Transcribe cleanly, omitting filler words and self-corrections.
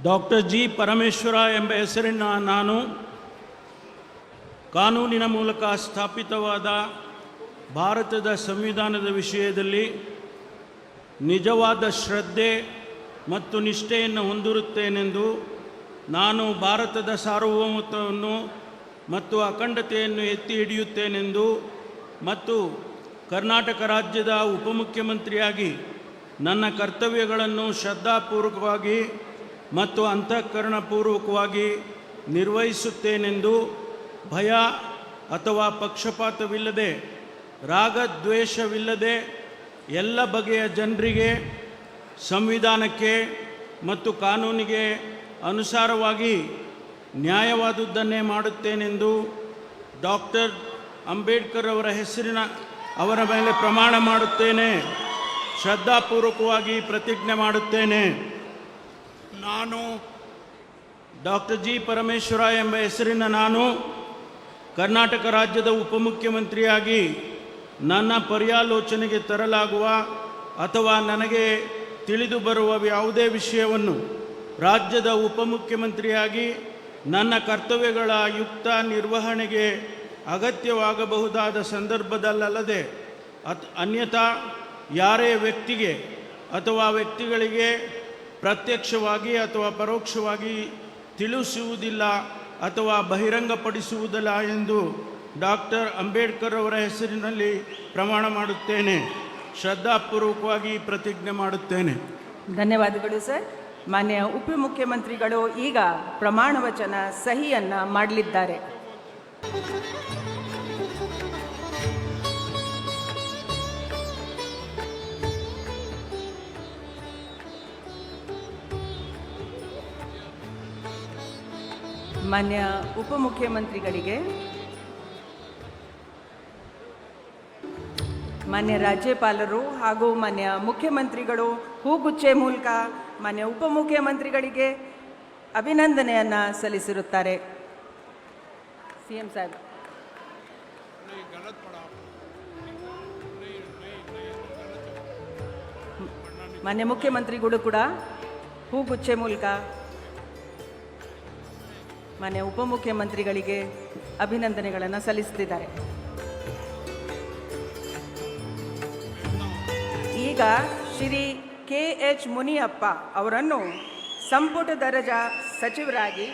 Doctor G Parameshwara ಎಂಬ ಹೆಸರಿನ ನಾನು ಕಾನೂನಿನ ಮೂಲಕ ಸ್ಥಾಪಿತವಾದ ಭಾರತದ ಸಂವಿಧಾನದ ವಿಷಯದಲ್ಲಿ ನಿಜವಾದ ಶ್ರದ್ಧೆ ಮತ್ತು ನಿಷ್ಠೆಯನ್ನು ಹೊಂದಿರುತ್ತೇನೆಂದು ನಾನು ಭಾರತದ ಸಾರ್ವಭೌಮತ್ವವನ್ನು ಮತ್ತು ಅಖಂಡತೆಯನ್ನು ಎತ್ತಿ ಹಿಡಿಯುತ್ತೇನೆಂದು ಮತ್ತು ಕರ್ನಾಟಕ ರಾಜ್ಯದ ಉಪಮುಖ್ಯಮಂತ್ರಿಯಾಗಿ ನನ್ನ ಕರ್ತವ್ಯಗಳನ್ನು ಶ್ರದ್ಧಾಪೂರ್ವಕವಾಗಿ ಮತ್ತು ಅಂತಃಕರಣಪೂರ್ವಕವಾಗಿ ನಿರ್ವಹಿಸುತ್ತೇನೆಂದು ಭಯ ಅಥವಾ ಪಕ್ಷಪಾತವಿಲ್ಲದೆ ರಾಗದ್ವೇಷವಿಲ್ಲದೆ ಎಲ್ಲ ಬಗೆಯ ಜನರಿಗೆ ಸಂವಿಧಾನಕ್ಕೆ ಮತ್ತು ಕಾನೂನಿಗೆ ಅನುಸಾರವಾಗಿ ನ್ಯಾಯವಾದುದನ್ನೇ ಮಾಡುತ್ತೇನೆಂದು ಡಾಕ್ಟರ್ ಅಂಬೇಡ್ಕರ್ ಅವರ ಮೇಲೆ ಪ್ರಮಾಣ ಮಾಡುತ್ತೇನೆ. ಶ್ರದ್ಧಾಪೂರ್ವಕವಾಗಿ ಪ್ರತಿಜ್ಞೆ ಮಾಡುತ್ತೇನೆ. ನಾನು ಡಾಕ್ಟರ್ ಜಿ ಪರಮೇಶ್ವರ ಎಂಬ ಹೆಸರಿನ ನಾನು ಕರ್ನಾಟಕ ರಾಜ್ಯದ ಉಪಮುಖ್ಯಮಂತ್ರಿಯಾಗಿ ನನ್ನ ಪರ್ಯಾಲೋಚನೆಗೆ ತರಲಾಗುವ ಅಥವಾ ನನಗೆ ತಿಳಿದು ಬರುವ ಯಾವುದೇ ವಿಷಯವನ್ನು ರಾಜ್ಯದ ಉಪಮುಖ್ಯಮಂತ್ರಿಯಾಗಿ ನನ್ನ ಕರ್ತವ್ಯಗಳ ಯುಕ್ತ ನಿರ್ವಹಣೆಗೆ ಅಗತ್ಯವಾಗಬಹುದಾದ ಸಂದರ್ಭದಲ್ಲದೆ ಅನ್ಯಥಾ ಯಾರೇ ವ್ಯಕ್ತಿಗೆ ಅಥವಾ ವ್ಯಕ್ತಿಗಳಿಗೆ ಪ್ರತ್ಯಕ್ಷವಾಗಿ ಅಥವಾ ಪರೋಕ್ಷವಾಗಿ ತಿಳಿಸುವುದಿಲ್ಲ ಅಥವಾ ಬಹಿರಂಗಪಡಿಸುವುದಿಲ್ಲ ಎಂದು ಡಾಕ್ಟರ್ ಅಂಬೇಡ್ಕರ್ ಅವರ ಹೆಸರಿನಲ್ಲಿ ಪ್ರಮಾಣ ಮಾಡುತ್ತೇನೆ. ಶ್ರದ್ಧಾಪೂರ್ವಕವಾಗಿ ಪ್ರತಿಜ್ಞೆ ಮಾಡುತ್ತೇನೆ. ಧನ್ಯವಾದಗಳು ಸರ್. ಮಾನ್ಯ ಉಪಮುಖ್ಯಮಂತ್ರಿಗಳು ಈಗ ಪ್ರಮಾಣ ವಚನ ಸಹಿಯನ್ನು ಮಾಡಲಿದ್ದಾರೆ. ಮಾನ್ಯ ಉಪಮುಖ್ಯಮಂತ್ರಿಗಳಿಗೆ, ಮಾನ್ಯ ರಾಜ್ಯಪಾಲರು ಹಾಗೂ ಮಾನ್ಯ ಮುಖ್ಯಮಂತ್ರಿಗಳು ಹೂಗುಚ್ಚೆ ಮೂಲಕ ಮಾನ್ಯ ಉಪಮುಖ್ಯಮಂತ್ರಿಗಳಿಗೆ ಅಭಿನಂದನೆಯನ್ನು ಸಲ್ಲಿಸಿರುತ್ತಾರೆ. ಸಿಎಂ ಸಾಹೇಬ್. ಮಾನ್ಯ ಮುಖ್ಯಮಂತ್ರಿಗಳು ಕೂಡ ಹೂಗುಚ್ಚೆ ಮೂಲಕ ಮಾನ್ಯ ಉಪಮುಖ್ಯಮಂತ್ರಿಗಳಿಗೆ ಅಭಿನಂದನೆಗಳನ್ನು ಸಲ್ಲಿಸುತ್ತಿದ್ದಾರೆ. ಈಗ ಶ್ರೀ KH ಮುನಿಯಪ್ಪ ಅವರನ್ನು ಸಂಪುಟ ದರ್ಜಾ ಸಚಿವರಾಗಿ